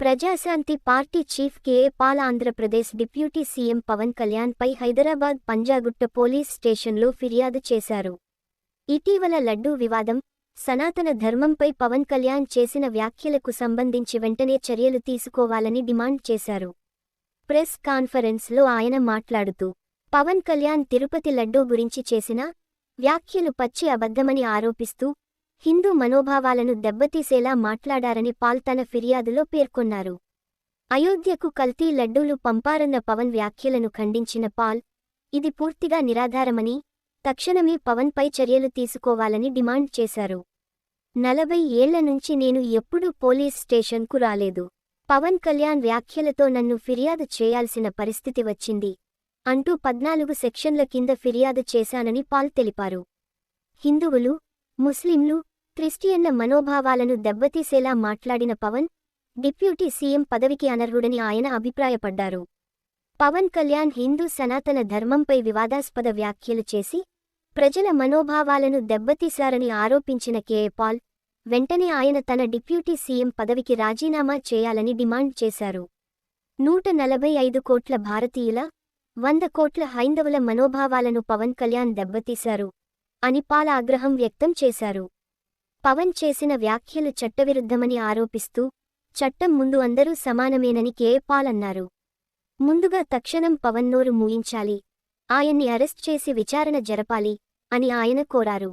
Praja Shanti party chief KA Paul Andhra Pradesh deputy CM Pawan Kalyan పై Hyderabad Panjagutta police స్టేషన్లో ఫిర్యాదు చేశారు. ఇటీవల లడ్డూ వివాదం, సనాతన ధర్మంపై పవన్ కళ్యాణ్ చేసిన వ్యాఖ్యలకు సంబంధించి వెంటనే చర్యలు తీసుకోవాలని డిమాండ్ చేశారు. ప్రెస్ కాన్ఫరెన్స్లో ఆయన మాట్లాడుతూ, పవన్ కళ్యాణ్ తిరుపతి లడ్డూ గురించి చేసిన వ్యాఖ్యలు పచ్చి అబద్ధమని ఆరోపిస్తూ హిందూ మనోభావాలను దెబ్బతీసేలా మాట్లాడారని పాల్ తన ఫిర్యాదులో పేర్కొన్నారు. అయోధ్యకు కల్తీ లడ్డూలు పంపారన్న పవన్ వ్యాఖ్యలను ఖండించిన పాల్, ఇది పూర్తిగా నిరాధారమని, తక్షణమే పవన్పై చర్యలు తీసుకోవాలని డిమాండ్ చేశారు. 40 ఏళ్ల నుంచి నేను ఎప్పుడూ పోలీస్ స్టేషన్కు రాలేదు. పవన్ కళ్యాణ్ వ్యాఖ్యలతో నన్ను ఫిర్యాదు చేయాల్సిన పరిస్థితి వచ్చింది అంటూ 14 సెక్షన్ల కింద ఫిర్యాదు చేశానని పాల్ తెలిపారు. హిందువులు, ముస్లింలు, క్రిస్టియన్ల మనోభావాలను దెబ్బతీసేలా మాట్లాడిన పవన్, డిప్యూటీ సీఎం పదవికి అనర్హుడని ఆయన అభిప్రాయపడ్డారు. పవన్ కళ్యాణ్ హిందూ సనాతన ధర్మంపై వివాదాస్పద వ్యాఖ్యలు చేసి ప్రజల మనోభావాలను దెబ్బతీశారని ఆరోపించిన కేఏ పాల్, వెంటనే ఆయన తన డిప్యూటీ సీఎం పదవికి రాజీనామా చేయాలని డిమాండ్ చేశారు. 145 కోట్ల భారతీయుల, 100 కోట్ల హైందవుల మనోభావాలను పవన్ కళ్యాణ్ దెబ్బతీశారు అని పాల్ ఆగ్రహం వ్యక్తం చేశారు. పవన్ చేసిన వ్యాఖ్యలు చట్టవిరుద్ధమని ఆరోపిస్తూ, చట్టం ముందు అందరూ సమానమేనని కేఏ పాల్ అన్నారు. ముందుగా తక్షణం పవన్ నోరు మూయించాలి, ఆయన్ని అరెస్ట్ చేసి విచారణ జరపాలి అని ఆయన కోరారు.